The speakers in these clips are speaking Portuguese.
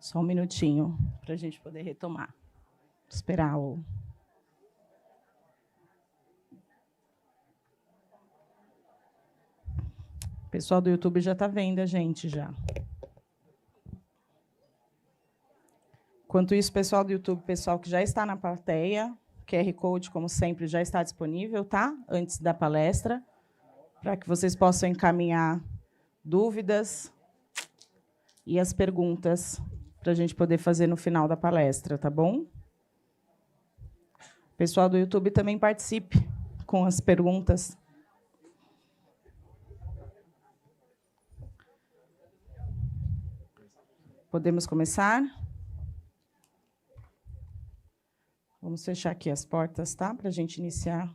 Só um minutinho para a gente poder retomar. Esperar o... O pessoal do YouTube já está vendo a gente já. Enquanto isso, pessoal do YouTube, pessoal que já está na plateia, o QR Code, como sempre, já está disponível, tá? Antes da palestra, para que vocês possam encaminhar dúvidas e as perguntas para a gente poder fazer no final da palestra, tá bom? Pessoal do YouTube também participe com as perguntas. Podemos começar? Vamos fechar aqui as portas, tá? Para a gente iniciar.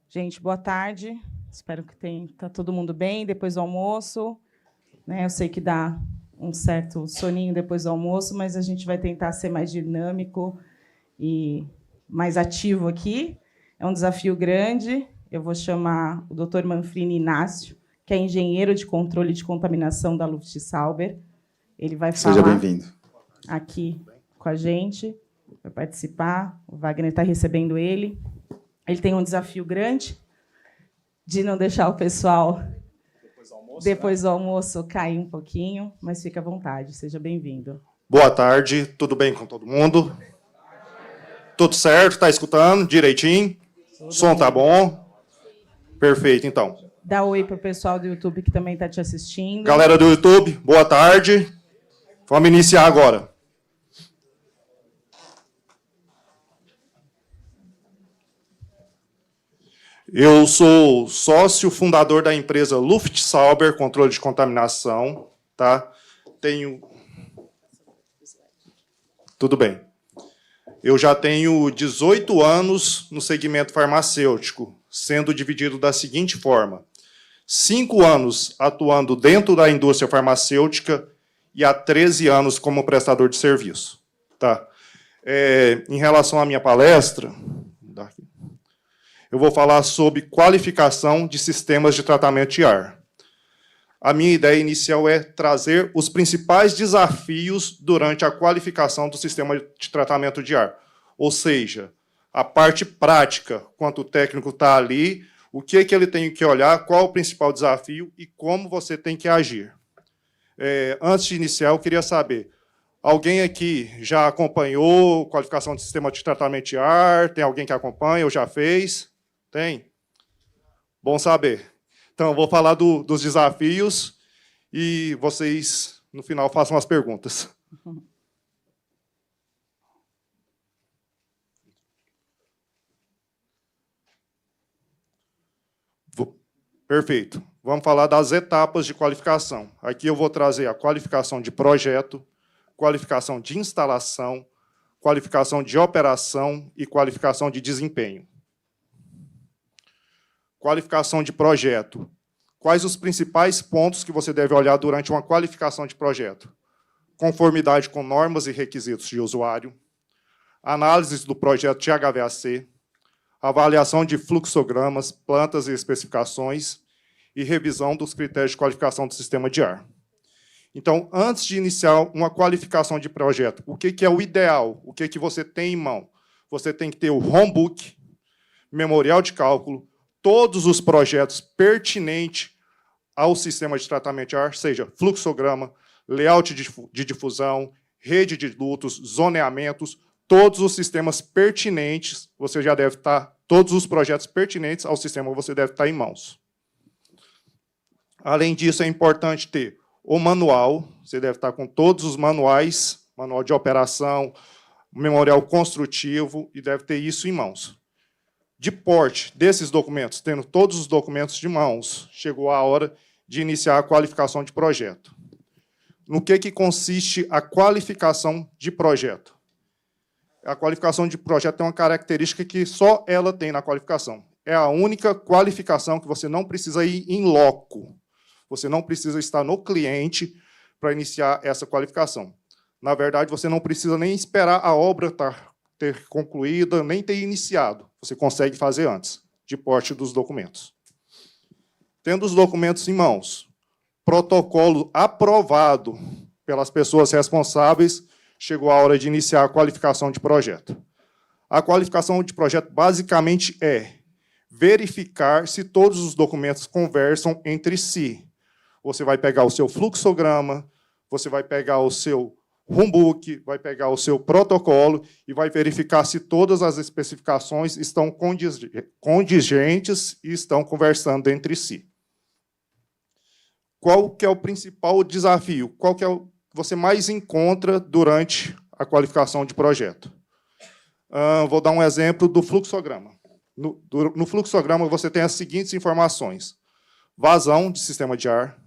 Gente, boa tarde. Espero que está todo mundo bem depois do almoço. Né? Eu sei que dá um certo soninho depois do almoço, mas a gente vai tentar ser mais dinâmico e mais ativo aqui. É um desafio grande. Eu vou chamar o Dr. Manfrini Inácio, que é engenheiro de controle de contaminação da Luft Sauber. Ele vai falar. Seja bem-vindo. Aqui com a gente, vai participar. O Wagner está recebendo ele. Ele tem um desafio grande de não deixar o pessoal, depois do almoço, cair um pouquinho, mas fica à vontade. Seja bem-vindo. Boa tarde, tudo bem com todo mundo? Tudo certo? Está escutando direitinho? O som está bom? Perfeito, então. Dá oi para o pessoal do YouTube que também está te assistindo. Galera do YouTube, boa tarde. Vamos iniciar agora. Eu sou sócio fundador da empresa Luft Sauber, controle de contaminação. Tá? Tudo bem. Eu já tenho 18 anos no segmento farmacêutico, sendo dividido da seguinte forma: 5 anos atuando dentro da indústria farmacêutica e há 13 anos como prestador de serviço. Tá? Em relação à minha palestra, eu vou falar sobre qualificação de sistemas de tratamento de ar. A minha ideia inicial é trazer os principais desafios durante a qualificação do sistema de tratamento de ar. Ou seja, a parte prática, quanto o técnico está ali, o que ele tem que olhar, qual o principal desafio e como você tem que agir. Antes de iniciar, eu queria saber, alguém aqui já acompanhou qualificação de sistema de tratamento de ar? Tem alguém que acompanha ou já fez? Tem? Bom saber. Então, eu vou falar dos desafios e vocês, no final, façam as perguntas. Perfeito. Vamos falar das etapas de qualificação. Aqui eu vou trazer a qualificação de projeto, qualificação de instalação, qualificação de operação e qualificação de desempenho. Qualificação de projeto. Quais os principais pontos que você deve olhar durante uma qualificação de projeto? Conformidade com normas e requisitos de usuário, análise do projeto de HVAC, avaliação de fluxogramas, plantas e especificações e revisão dos critérios de qualificação do sistema de ar. Então, antes de iniciar uma qualificação de projeto, o que é o ideal? O que você tem em mão? Você tem que ter o homebook, memorial de cálculo, todos os projetos pertinentes ao sistema de tratamento de ar, seja fluxograma, layout de difusão, rede de dutos, zoneamentos, todos os sistemas pertinentes, você já deve estar, todos os projetos pertinentes ao sistema você deve estar em mãos. Além disso, é importante ter o manual, você deve estar com todos os manuais, manual de operação, memorial construtivo, e deve ter isso em mãos. De porte desses documentos, tendo todos os documentos de mãos, chegou a hora de iniciar a qualificação de projeto. No que consiste a qualificação de projeto? A qualificação de projeto tem uma característica que só ela tem na qualificação. É a única qualificação que você não precisa ir em loco. Você não precisa estar no cliente para iniciar essa qualificação. Na verdade, você não precisa nem esperar a obra ter concluída, nem ter iniciado. Você consegue fazer antes, de porte dos documentos. Tendo os documentos em mãos, protocolo aprovado pelas pessoas responsáveis, chegou a hora de iniciar a qualificação de projeto. A qualificação de projeto, basicamente, é verificar se todos os documentos conversam entre si. Você vai pegar o seu fluxograma, você vai pegar o seu runbook, vai pegar o seu protocolo e vai verificar se todas as especificações estão condigentes e estão conversando entre si. Qual que é o principal desafio? Qual que é o que você mais encontra durante a qualificação de projeto? Vou dar um exemplo do fluxograma. No fluxograma, você tem as seguintes informações: vazão de sistema de ar,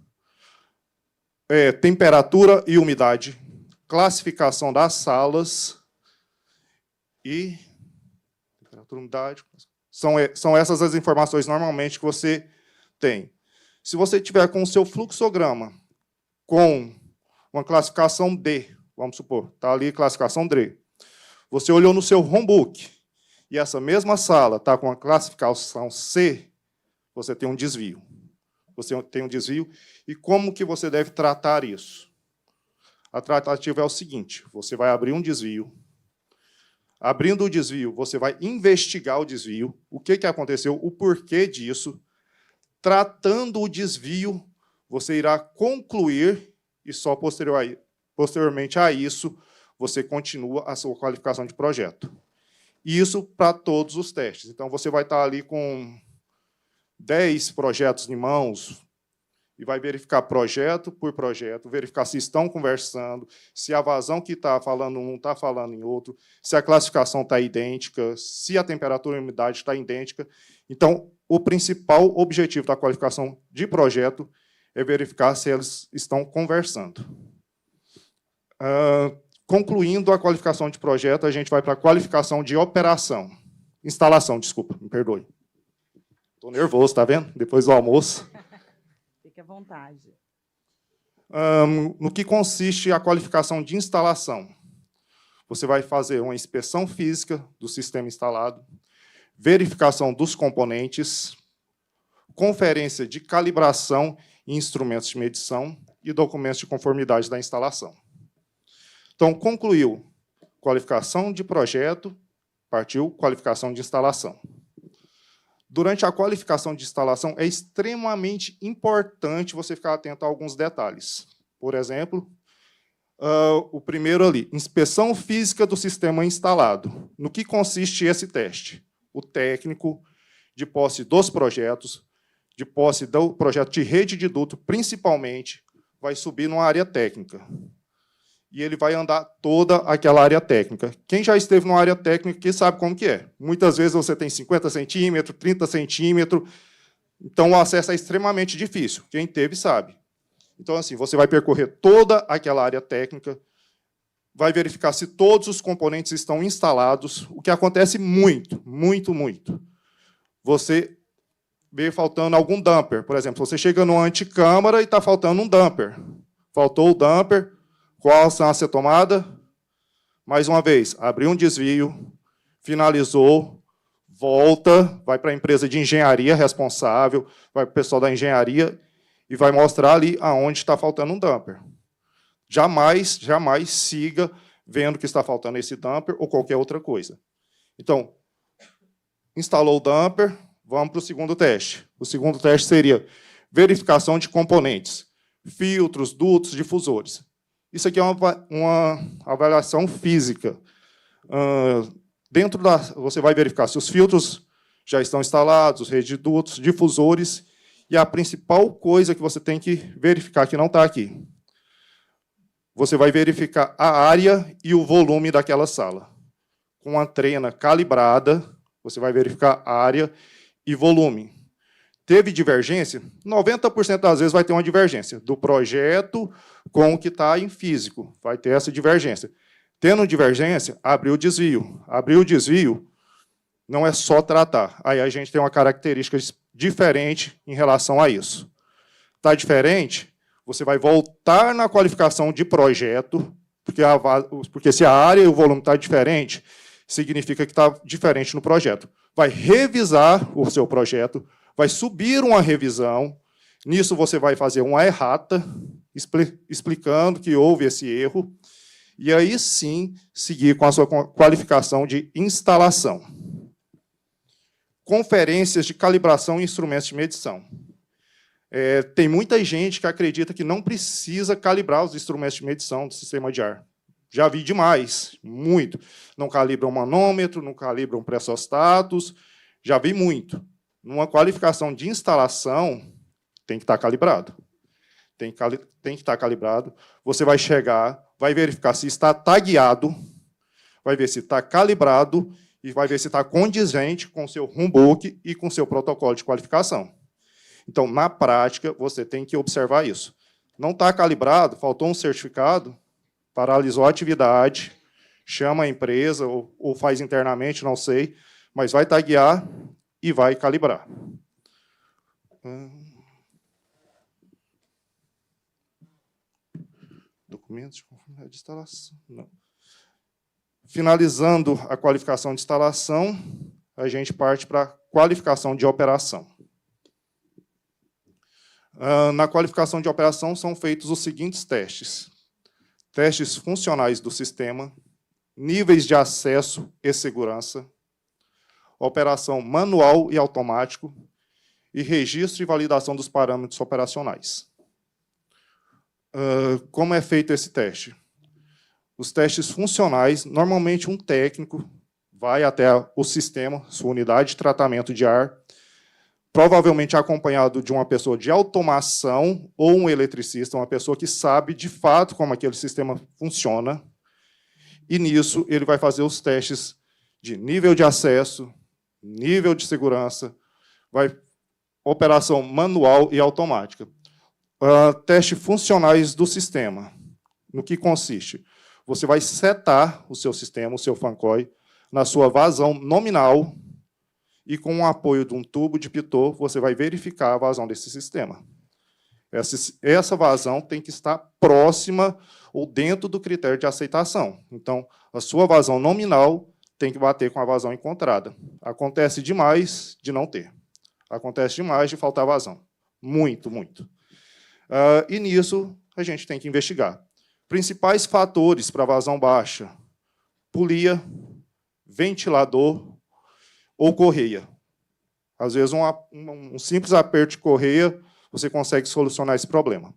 temperatura e umidade, classificação das salas e temperatura e umidade. São essas as informações, normalmente, que você tem. Se você tiver com o seu fluxograma com uma classificação D, vamos supor, está ali classificação D, você olhou no seu runbook e essa mesma sala está com a classificação C, você tem um desvio. Você tem um desvio. E como que você deve tratar isso? A tratativa é o seguinte: você vai abrir um desvio. Abrindo o desvio, você vai investigar o desvio, o que aconteceu, o porquê disso. Tratando o desvio, você irá concluir, e só posteriormente a isso, você continua a sua qualificação de projeto. Isso para todos os testes. Então, você vai estar ali com 10 projetos em mãos e vai verificar projeto por projeto, verificar se estão conversando, se a vazão que está falando um não está falando em outro, se a classificação está idêntica, se a temperatura e a umidade está idêntica. Então, o principal objetivo da qualificação de projeto é verificar se eles estão conversando. Concluindo a qualificação de projeto, a gente vai para a qualificação de operação. Instalação, desculpa, me perdoe. Estou nervoso, está vendo? Depois do almoço. Fique à vontade. No que consiste a qualificação de instalação? Você vai fazer uma inspeção física do sistema instalado, verificação dos componentes, conferência de calibração e instrumentos de medição e documentos de conformidade da instalação. Então, concluiu qualificação de projeto, partiu qualificação de instalação. Durante a qualificação de instalação, é extremamente importante você ficar atento a alguns detalhes. Por exemplo, o primeiro ali, inspeção física do sistema instalado. No que consiste esse teste? O técnico, de posse dos projetos, de posse do projeto de rede de duto, principalmente, vai subir numa área técnica. E ele vai andar toda aquela área técnica. Quem já esteve numa área técnica que sabe como que é. Muitas vezes você tem 50 centímetros, 30 centímetros, então o acesso é extremamente difícil. Quem teve sabe. Então, assim, você vai percorrer toda aquela área técnica, vai verificar se todos os componentes estão instalados, o que acontece muito, muito, muito. Você vê faltando algum damper. Por exemplo, você chega no anticâmara e está faltando um damper. Faltou o damper. Qual a ser tomada? Mais uma vez, abriu um desvio, finalizou, volta, vai para a empresa de engenharia responsável, vai para o pessoal da engenharia e vai mostrar ali aonde está faltando um damper. Jamais, jamais siga vendo que está faltando esse damper ou qualquer outra coisa. Então, instalou o damper, vamos para o segundo teste. O segundo teste seria verificação de componentes, filtros, dutos, difusores. Isso aqui é uma avaliação física. Você vai verificar se os filtros já estão instalados, redes de dutos, difusores, e a principal coisa que você tem que verificar, que não está aqui, você vai verificar a área e o volume daquela sala. Com a trena calibrada, você vai verificar a área e volume. Teve divergência? 90% das vezes vai ter uma divergência do projeto com o que está em físico. Vai ter essa divergência. Tendo divergência, abriu o desvio. Abriu o desvio, não é só tratar. Aí a gente tem uma característica diferente em relação a isso. Está diferente? Você vai voltar na qualificação de projeto, porque se a área e o volume está diferente, significa que está diferente no projeto. Vai revisar o seu projeto, vai subir uma revisão, Nisso, você vai fazer uma errata, explicando que houve esse erro, e aí sim seguir com a sua qualificação de instalação. Conferências de calibração e instrumentos de medição. Tem muita gente que acredita que não precisa calibrar os instrumentos de medição do sistema de ar. Já vi demais, muito. Não calibram manômetro, não calibram pressostatos, já vi muito. Numa qualificação de instalação, tem que estar calibrado. Tem que estar calibrado. Você vai chegar, vai verificar se está tagueado, vai ver se está calibrado e vai ver se está condizente com o seu RUMBOK e com o seu protocolo de qualificação. Então, na prática, você tem que observar isso. Não está calibrado, faltou um certificado, paralisou a atividade, chama a empresa ou faz internamente, não sei, mas vai taguear e vai calibrar. Documentos de conformidade de instalação. Não. Finalizando a qualificação de instalação, a gente parte para a qualificação de operação. Na qualificação de operação são feitos os seguintes testes. Testes funcionais do sistema, níveis de acesso e segurança, operação manual e automático e registro e validação dos parâmetros operacionais. Como é feito esse teste? Os testes funcionais, normalmente um técnico vai até o sistema, sua unidade de tratamento de ar, provavelmente acompanhado de uma pessoa de automação ou um eletricista, uma pessoa que sabe de fato como aquele sistema funciona, e nisso ele vai fazer os testes de nível de acesso, nível de segurança, operação manual e automática. Testes funcionais do sistema. No que consiste? Você vai setar o seu sistema, o seu FANCOI, na sua vazão nominal e, com o apoio de um tubo de pitot, você vai verificar a vazão desse sistema. Essa vazão tem que estar próxima ou dentro do critério de aceitação. Então, a sua vazão nominal tem que bater com a vazão encontrada. Acontece demais de não ter. Acontece demais de faltar vazão. Muito, muito. E, nisso, a gente tem que investigar. Principais fatores para vazão baixa: polia, ventilador ou correia. Às vezes, um simples aperto de correia, você consegue solucionar esse problema.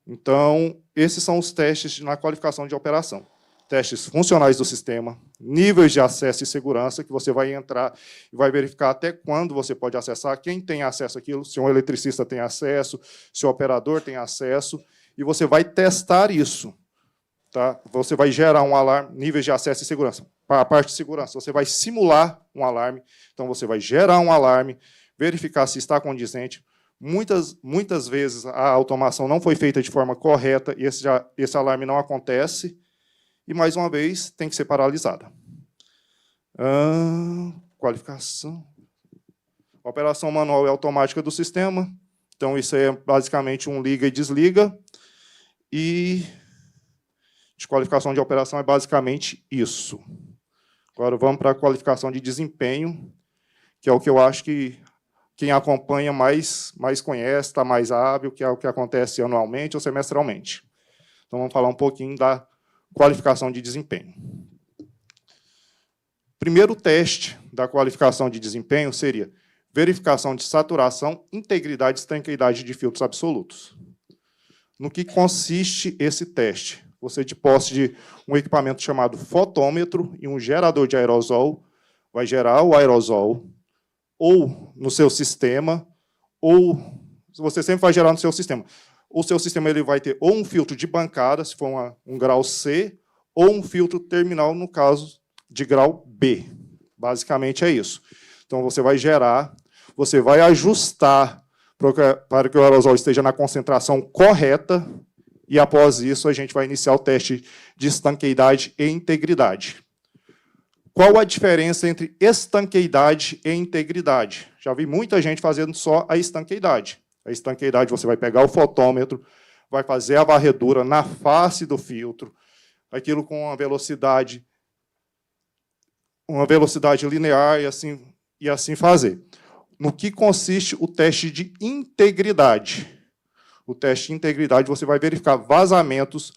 Então, esses são os testes na qualificação de operação. Testes funcionais do sistema, níveis de acesso e segurança, que você vai entrar e vai verificar até quando você pode acessar, quem tem acesso àquilo, se um eletricista tem acesso, se o operador tem acesso, e você vai testar isso. Tá? Você vai gerar um alarme, níveis de acesso e segurança. Para a parte de segurança, você vai simular um alarme, então você vai gerar um alarme, verificar se está condizente. Muitas vezes a automação não foi feita de forma correta e esse alarme não acontece, e, mais uma vez, tem que ser paralisada. Qualificação. Operação manual e automática do sistema. Então, isso é basicamente um liga e desliga. E de qualificação de operação é basicamente isso. Agora, vamos para a qualificação de desempenho, que é o que eu acho que quem acompanha mais conhece, está mais hábil, que é o que acontece anualmente ou semestralmente. Então, vamos falar um pouquinho da qualificação de desempenho. Primeiro teste da qualificação de desempenho seria verificação de saturação, integridade e estanqueidade de filtros absolutos. No que consiste esse teste? Você, de posse de um equipamento chamado fotômetro e um gerador de aerosol, vai gerar o aerosol ou no seu sistema, ou você sempre vai gerar no seu sistema. O seu sistema ele vai ter ou um filtro de bancada, se for um grau C, ou um filtro terminal, no caso de grau B. Basicamente é isso. Então, você vai gerar, você vai ajustar para que o aerosol esteja na concentração correta, e, após isso, a gente vai iniciar o teste de estanqueidade e integridade. Qual a diferença entre estanqueidade e integridade? Já vi muita gente fazendo só a estanqueidade. A estanqueidade, você vai pegar o fotômetro, vai fazer a varredura na face do filtro, aquilo com uma velocidade linear e assim fazer. no que consiste o teste de integridade. O teste de integridade, você vai verificar vazamentos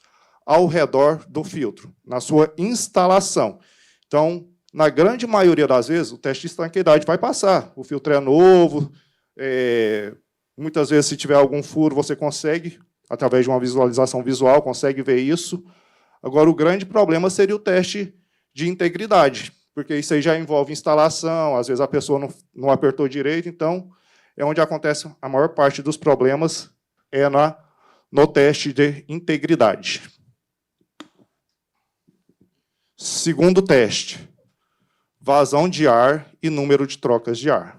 ao redor do filtro, na sua instalação. Então, na grande maioria das vezes, o teste de estanqueidade vai passar. O filtro é novo, muitas vezes, se tiver algum furo, você consegue, através de uma visualização visual, consegue ver isso. Agora, o grande problema seria o teste de integridade, porque isso aí já envolve instalação, às vezes a pessoa não apertou direito, então é onde acontece a maior parte dos problemas, no teste de integridade. Segundo teste, vazão de ar e número de trocas de ar.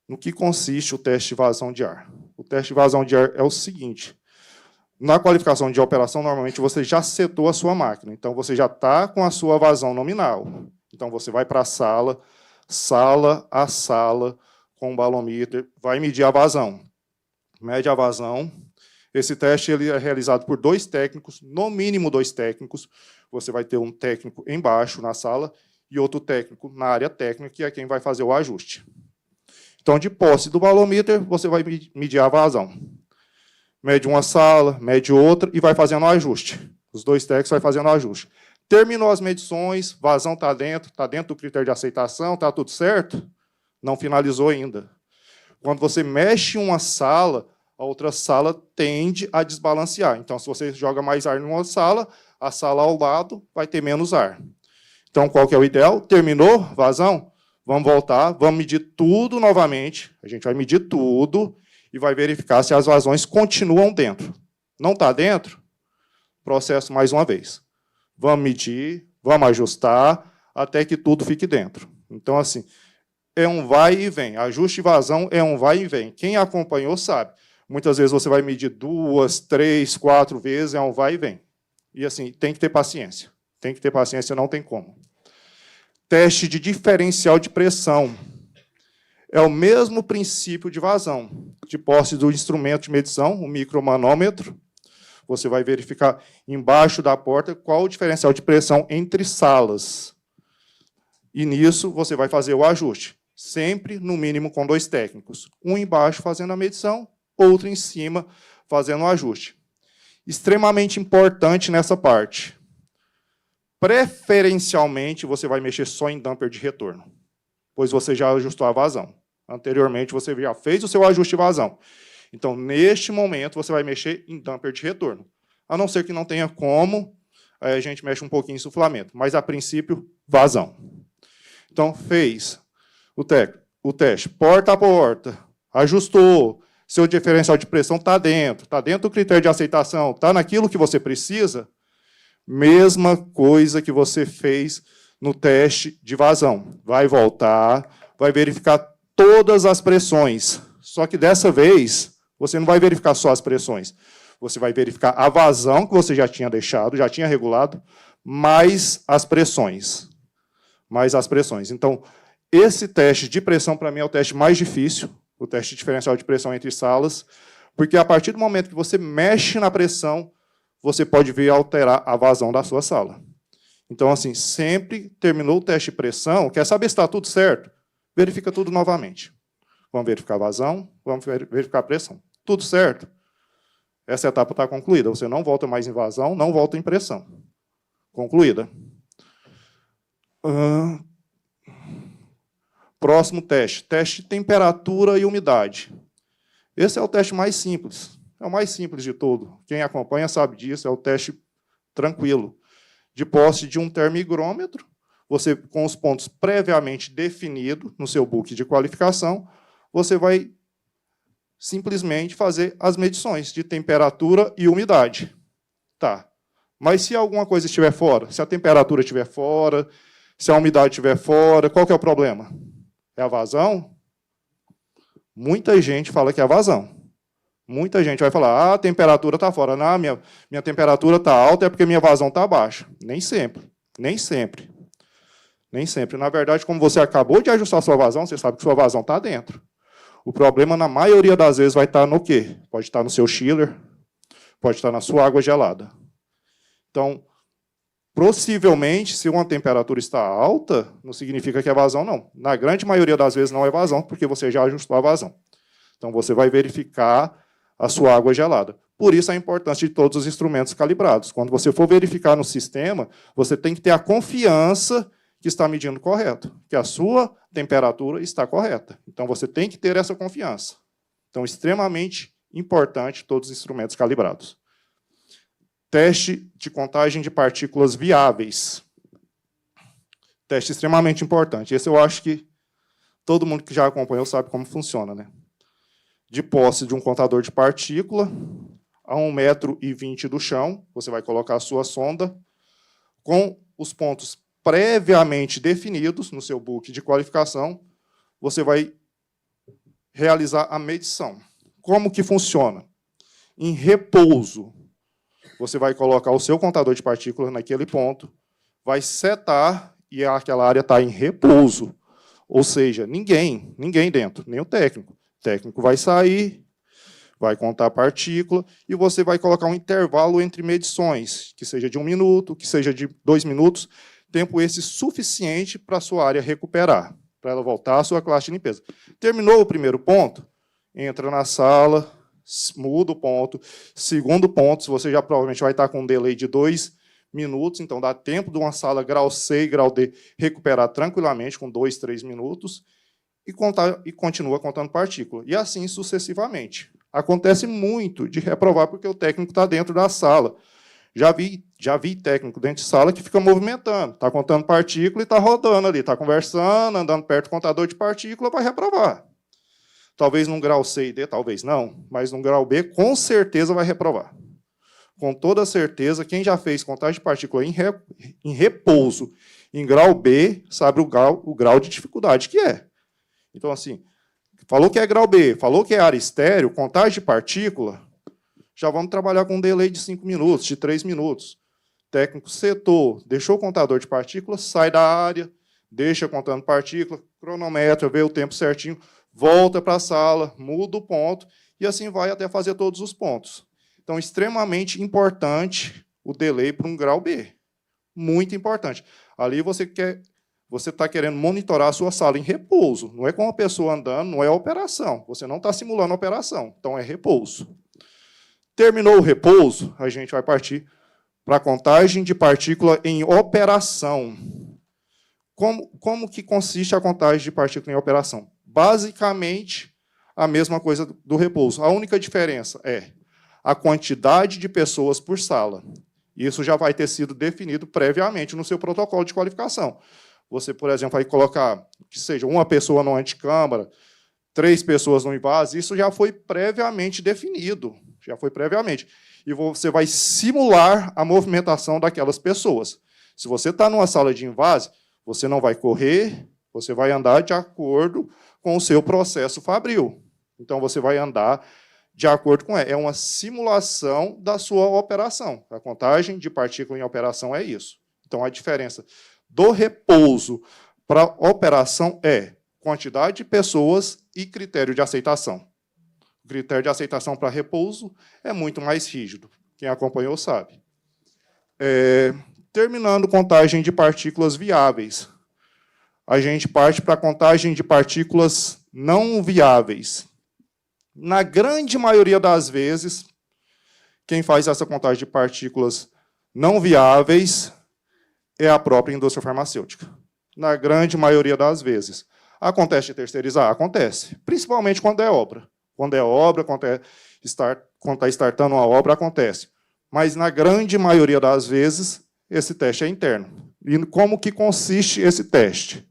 No que consiste o teste de vazão de ar? O teste de vazão de ar é o seguinte: na qualificação de operação, normalmente você já setou a sua máquina, então você já está com a sua vazão nominal. Então você vai para a sala, sala a sala, com o balômetro, vai medir a vazão. Mede a vazão. Esse teste ele é realizado por 2 técnicos, no mínimo 2 técnicos. Você vai ter um técnico embaixo, na sala, e outro técnico na área técnica, que é quem vai fazer o ajuste. Então, de posse do balômetro, você vai medir a vazão. Mede uma sala, mede outra, e vai fazendo o ajuste. Os 2 técnicos vão fazendo o ajuste. Terminou as medições, vazão está dentro do critério de aceitação, está tudo certo? Não finalizou ainda. Quando você mexe em uma sala, a outra sala tende a desbalancear. Então, se você joga mais ar numa sala, a sala ao lado vai ter menos ar. Então, qual que é o ideal? Terminou? Vazão? Vamos voltar, vamos medir tudo novamente. A gente vai medir tudo e vai verificar se as vazões continuam dentro. Não está dentro? Processo mais uma vez. Vamos medir, vamos ajustar, até que tudo fique dentro. Então, assim, é um vai e vem. Ajuste e vazão é um vai e vem. Quem acompanhou sabe. Muitas vezes você vai medir 2, 3, 4 vezes, é um vai e vem. E assim, tem que ter paciência. Tem que ter paciência, não tem como. Teste de diferencial de pressão. É o mesmo princípio de vazão. De posse do instrumento de medição, o micromanômetro. Você vai verificar embaixo da porta qual o diferencial de pressão entre salas. E nisso você vai fazer o ajuste. Sempre, no mínimo, com 2 técnicos. Um embaixo fazendo a medição, outro em cima fazendo o ajuste. Extremamente importante nessa parte. Preferencialmente, você vai mexer só em damper de retorno, pois você já ajustou a vazão. Anteriormente, você já fez o seu ajuste de vazão. Então, neste momento, você vai mexer em damper de retorno. A não ser que não tenha como, aí a gente mexe um pouquinho em insuflamento. Mas, a princípio, vazão. Então, fez o teste porta a porta, ajustou, seu diferencial de pressão está dentro do critério de aceitação, está naquilo que você precisa, mesma coisa que você fez no teste de vazão. Vai voltar, vai verificar todas as pressões. Só que dessa vez, você não vai verificar só as pressões. Você vai verificar a vazão que você já tinha deixado, já tinha regulado, mais as pressões. Mais as pressões. Então, esse teste de pressão, para mim, é o teste mais difícil, o teste diferencial de pressão entre salas, porque a partir do momento que você mexe na pressão, você pode vir alterar a vazão da sua sala. Então, assim, sempre terminou o teste de pressão, quer saber se está tudo certo? Verifica tudo novamente. Vamos verificar a vazão, vamos verificar a pressão. Tudo certo? Essa etapa está concluída. Você não volta mais em vazão, não volta em pressão. Concluída. Próximo teste. Teste de temperatura e umidade. Esse é o teste mais simples. É o mais simples de todo. Quem acompanha sabe disso, é o teste tranquilo. De posse de um termigrômetro, você, com os pontos previamente definidos no seu book de qualificação, você vai simplesmente fazer as medições de temperatura e umidade. Tá. Mas se alguma coisa estiver fora, se a temperatura estiver fora, se a umidade estiver fora, qual que é o problema? É a vazão? Muita gente fala que é a vazão. Muita gente vai falar, a temperatura está fora. Não, minha temperatura está alta, é porque minha vazão está baixa. Nem sempre. Nem sempre. Nem sempre. Na verdade, como você acabou de ajustar a sua vazão, você sabe que sua vazão está dentro. O problema, na maioria das vezes, vai estar no quê? Pode estar no seu chiller, pode estar na sua água gelada. Então, Possivelmente, se uma temperatura está alta, não significa que é vazão, não. Na grande maioria das vezes não é vazão, porque você já ajustou a vazão. Então, você vai verificar a sua água gelada. Por isso, a importância de todos os instrumentos calibrados. Quando você for verificar no sistema, você tem que ter a confiança que está medindo correto, que a sua temperatura está correta. Então, você tem que ter essa confiança. Então, extremamente importante todos os instrumentos calibrados. Teste de contagem de partículas viáveis. Teste extremamente importante. Esse eu acho que todo mundo que já acompanhou sabe como funciona, né? De posse de um contador de partícula, a 1,20 m do chão, você vai colocar a sua sonda com os pontos previamente definidos no seu book de qualificação, você vai realizar a medição. Como que funciona? Em repouso, você vai colocar o seu contador de partículas naquele ponto, vai setar e aquela área está em repouso. Ou seja, ninguém dentro, nem o técnico. O técnico vai sair, vai contar a partícula e você vai colocar um intervalo entre medições, que seja de 1 minuto, que seja de 2 minutos, tempo esse suficiente para a sua área recuperar, para ela voltar à sua classe de limpeza. Terminou o primeiro ponto, entra na sala, muda o ponto. Segundo ponto, você já provavelmente vai estar com um delay de 2 minutos, então dá tempo de uma sala grau C e grau D recuperar tranquilamente, com 2, 3 minutos, e continua contando partícula. E assim sucessivamente. Acontece muito de reprovar porque o técnico está dentro da sala. Já vi técnico dentro de sala que fica movimentando, está contando partícula e está rodando ali, está conversando, andando perto do contador de partícula, vai reprovar. Talvez num grau C e D, talvez não, mas num grau B, com certeza vai reprovar. Com toda certeza, quem já fez contagem de partícula em repouso, em grau B, sabe o grau de dificuldade que é. Então, assim, falou que é grau B, falou que é área estéreo, contagem de partícula, já vamos trabalhar com um delay de 5 minutos, de 3 minutos. O técnico setou, deixou o contador de partículas, sai da área, deixa contando partícula, cronometra, vê o tempo certinho, volta para a sala, muda o ponto, e assim vai até fazer todos os pontos. Então, extremamente importante o delay para um grau B. Muito importante. Ali você está querendo monitorar a sua sala em repouso. Não é com a pessoa andando, não é operação. Você não está simulando a operação. Então, é repouso. Terminou o repouso, a gente vai partir para a contagem de partícula em operação. Como que consiste a contagem de partícula em operação? Basicamente, a mesma coisa do repouso. A única diferença é a quantidade de pessoas por sala. Isso já vai ter sido definido previamente no seu protocolo de qualificação. Você, por exemplo, vai colocar que seja uma pessoa no anticâmara, 3 pessoas no invase, isso já foi previamente definido. Já foi previamente. E você vai simular a movimentação daquelas pessoas. Se você está numa sala de invase, você não vai correr, você vai andar de acordo com o seu processo fabril. Então, você vai andar de acordo com ela. É uma simulação da sua operação. A contagem de partícula em operação é isso. Então, a diferença do repouso para a operação é quantidade de pessoas e critério de aceitação. O critério de aceitação para repouso é muito mais rígido. Quem acompanhou sabe. Terminando contagem de partículas viáveis, a gente parte para a contagem de partículas não viáveis. Na grande maioria das vezes, quem faz essa contagem de partículas não viáveis é a própria indústria farmacêutica. Na grande maioria das vezes. Acontece de terceirizar? Acontece. Principalmente quando é obra. Quando é obra, quando está startando uma obra, acontece. Mas, na grande maioria das vezes, esse teste é interno. E como que consiste esse teste?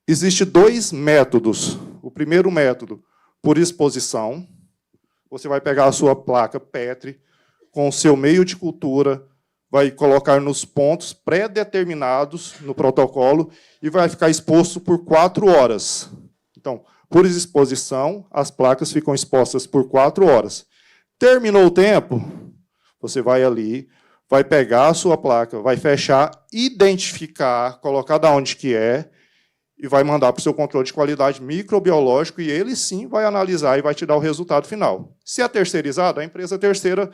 Existem 2 métodos. O primeiro método, por exposição. Você vai pegar a sua placa Petri com o seu meio de cultura, vai colocar nos pontos pré-determinados no protocolo e vai ficar exposto por 4 horas. Então, por exposição, as placas ficam expostas por 4 horas. Terminou o tempo, você vai ali, vai pegar a sua placa, vai fechar, identificar, colocar de onde que é, e vai mandar para o seu controle de qualidade microbiológico, e ele sim vai analisar e vai te dar o resultado final. Se é terceirizado, a empresa terceira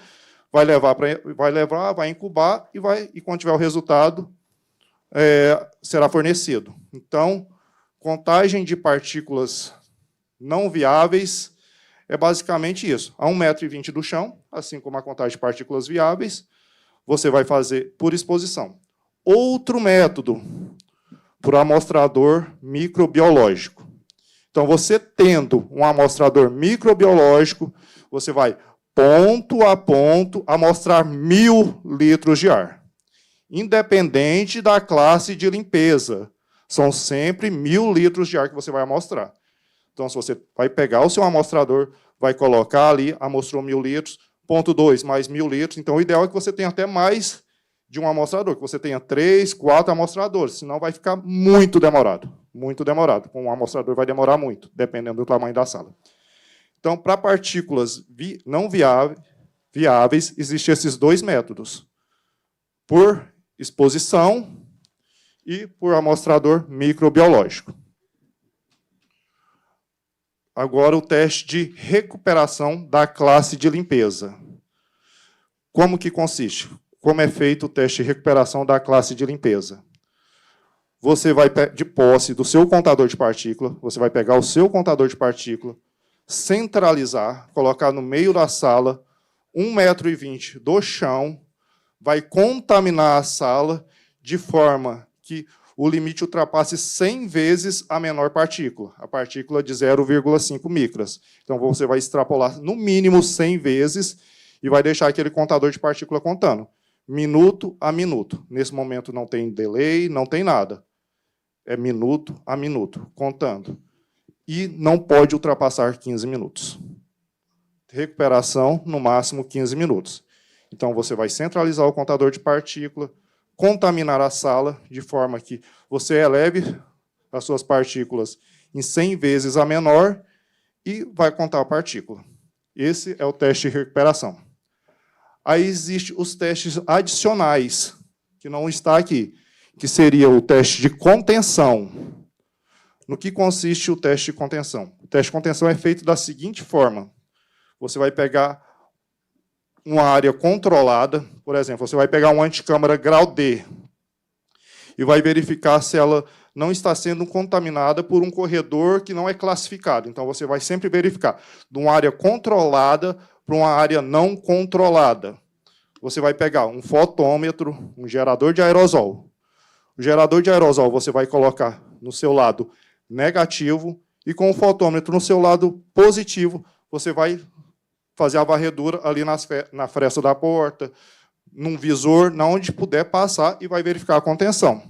vai incubar e quando tiver o resultado, será fornecido. Então, contagem de partículas não viáveis é basicamente isso. A 1,20 m do chão, assim como a contagem de partículas viáveis, você vai fazer por exposição. Outro método, por amostrador microbiológico. Então, você tendo um amostrador microbiológico, você vai, ponto a ponto, amostrar 1.000 litros de ar. Independente da classe de limpeza. São sempre 1.000 litros de ar que você vai amostrar. Então, se você vai pegar o seu amostrador, vai colocar ali, amostrou 1.000 litros, ponto 2 mais 1.000 litros. Então, o ideal é que você tenha até mais de um amostrador, que você tenha 3, 4 amostradores, senão vai ficar muito demorado. Muito demorado. Com um amostrador vai demorar muito, dependendo do tamanho da sala. Então, para partículas não viáveis, existem esses dois métodos. Por exposição e por amostrador microbiológico. Agora, o teste de recuperação da classe de limpeza. Como que consiste? Como é feito o teste de recuperação da classe de limpeza? Você vai, de posse do seu contador de partícula, você vai pegar o seu contador de partícula, centralizar, colocar no meio da sala, 1,20 m do chão, vai contaminar a sala de forma que o limite ultrapasse 100 vezes a menor partícula, a partícula de 0,5 micras. Então, você vai extrapolar no mínimo 100 vezes e vai deixar aquele contador de partícula contando, minuto a minuto. Nesse momento não tem delay, não tem nada. É minuto a minuto, contando. E não pode ultrapassar 15 minutos. Recuperação, no máximo 15 minutos. Então, você vai centralizar o contador de partícula, contaminar a sala, de forma que você eleve as suas partículas em 100 vezes a menor e vai contar a partícula. Esse é o teste de recuperação. Aí existem os testes adicionais, que não está aqui, que seria o teste de contenção. No que consiste o teste de contenção? O teste de contenção é feito da seguinte forma. Você vai pegar uma área controlada, por exemplo, você vai pegar uma anticâmara grau D e vai verificar se ela não está sendo contaminada por um corredor que não é classificado. Então, você vai sempre verificar de uma área controlada para uma área não controlada. Você vai pegar um fotômetro, um gerador de aerosol. O gerador de aerosol você vai colocar no seu lado negativo e com o fotômetro no seu lado positivo, você vai fazer a varredura ali na fresta da porta, num visor, onde puder passar e vai verificar a contenção.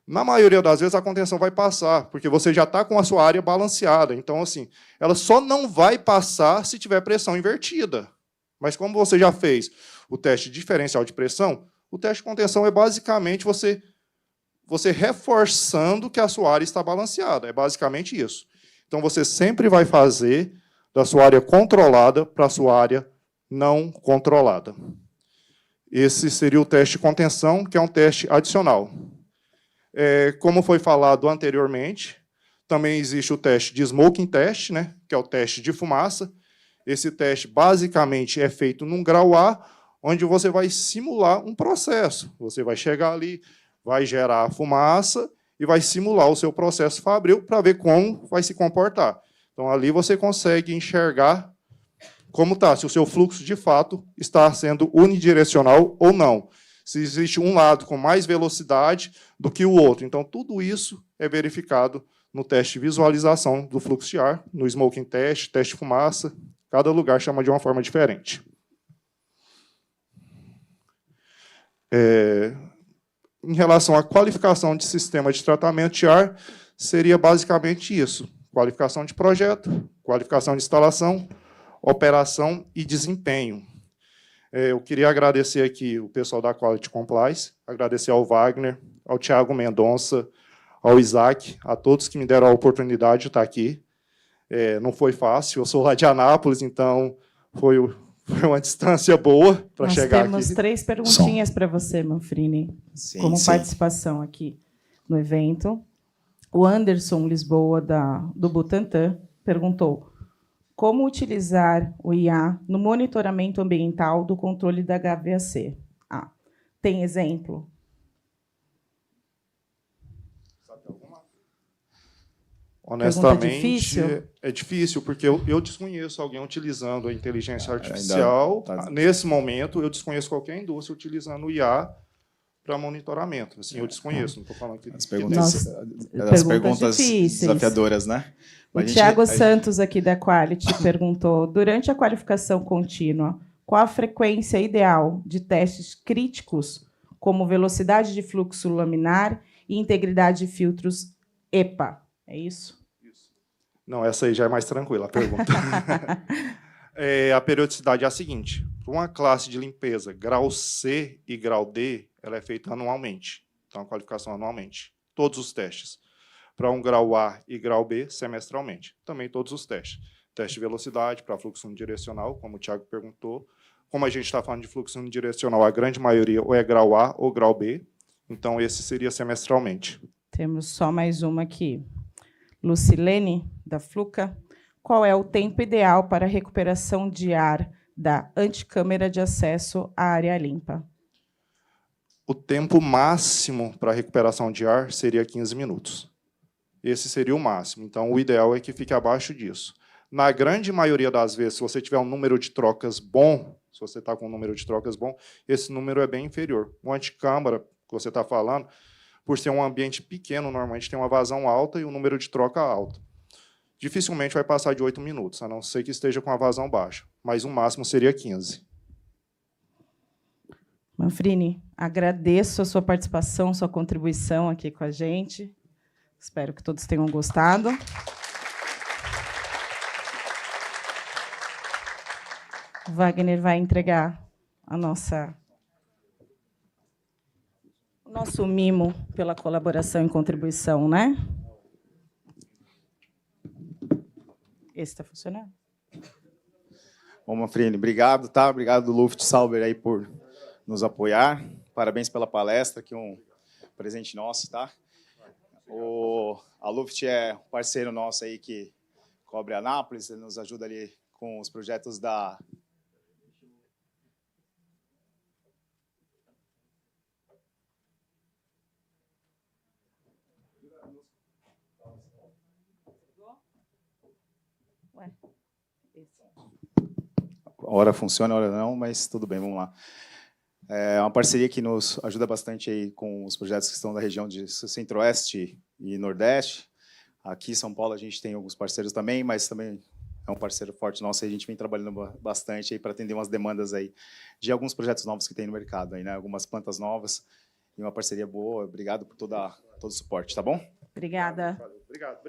Na maioria das vezes, a contenção vai passar, porque você já está com a sua área balanceada. Então, assim, ela só não vai passar se tiver pressão invertida. Mas como você já fez o teste diferencial de pressão, o teste de contenção é basicamente você reforçando que a sua área está balanceada. É basicamente isso. Então, você sempre vai fazer da sua área controlada para a sua área não controlada. Esse seria o teste de contenção, que é um teste adicional. Como foi falado anteriormente, também existe o teste de smoking test, né, que é o teste de fumaça. Esse teste, basicamente, é feito num grau A, onde você vai simular um processo. Você vai chegar ali, vai gerar a fumaça e vai simular o seu processo fabril para ver como vai se comportar. Então, ali você consegue enxergar como está, se o seu fluxo, de fato, está sendo unidirecional ou não. Se existe um lado com mais velocidade do que o outro. Então, tudo isso é verificado no teste de visualização do fluxo de ar, no smoking test, teste de fumaça. Cada lugar chama de uma forma diferente. Em relação à qualificação de sistema de tratamento de ar, seria basicamente isso. Qualificação de projeto, qualificação de instalação, operação e desempenho. Eu queria agradecer aqui o pessoal da Quality Compliance, agradecer ao Wagner, ao Thiago Mendonça, ao Isaac, a todos que me deram a oportunidade de estar aqui. Não foi fácil, eu sou lá de Anápolis, então foi uma distância boa para chegar aqui. Nós temos 3 perguntinhas para você, Manfrini, como participação aqui no evento. O Anderson Lisboa, do Butantan, perguntou: Como utilizar o IA no monitoramento ambiental do controle da HVAC? Tem exemplo? Honestamente, é difícil, porque eu desconheço alguém utilizando a inteligência artificial. Nesse momento, eu desconheço qualquer indústria utilizando o IA para monitoramento. Assim, eu desconheço, não estou falando que... As perguntas difíceis. Desafiadoras, né? O Tiago Santos, aqui da Quality, perguntou, durante a qualificação contínua, qual a frequência ideal de testes críticos, como velocidade de fluxo laminar e integridade de filtros EPA? É isso? Não, essa aí já é mais tranquila, a pergunta. A periodicidade é a seguinte. Para uma classe de limpeza, grau C e grau D, ela é feita anualmente. Então, a qualificação anualmente. Todos os testes. Para um grau A e grau B, semestralmente. Também todos os testes. Teste de velocidade para fluxo unidirecional, como o Tiago perguntou. Como a gente está falando de fluxo unidirecional, a grande maioria ou é grau A ou grau B. Então, esse seria semestralmente. Temos só mais uma aqui. Lucilene, da Fluca. Qual é o tempo ideal para a recuperação de ar da anticâmara de acesso à área limpa? O tempo máximo para a recuperação de ar seria 15 minutos. Esse seria o máximo. Então, o ideal é que fique abaixo disso. Na grande maioria das vezes, se você tiver um número de trocas bom, se você está com um número de trocas bom, esse número é bem inferior. O anticâmara, que você está falando, por ser um ambiente pequeno, normalmente tem uma vazão alta e um número de troca alto. Dificilmente vai passar de 8 minutos, a não ser que esteja com a vazão baixa, mas o máximo seria 15. Manfrini, agradeço a sua participação, sua contribuição aqui com a gente. Espero que todos tenham gostado. O Wagner vai entregar o nosso mimo pela colaboração e contribuição, né? Esse está funcionando? Bom, Manfrini, obrigado, tá? Obrigado, Luft Sauber, aí, por nos apoiar. Parabéns pela palestra, que um presente nosso, tá? A Luft é um parceiro nosso aí que cobre Anápolis, ele nos ajuda ali com os projetos da... Hora funciona, hora não, mas tudo bem, vamos lá. É uma parceria que nos ajuda bastante aí com os projetos que estão da região de Centro-Oeste e Nordeste. Aqui em São Paulo a gente tem alguns parceiros também, mas também é um parceiro forte nosso e a gente vem trabalhando bastante aí para atender umas demandas aí de alguns projetos novos que tem no mercado aí, né? Algumas plantas novas e uma parceria boa. Obrigado por todo o suporte, tá bom? Obrigada. Obrigado.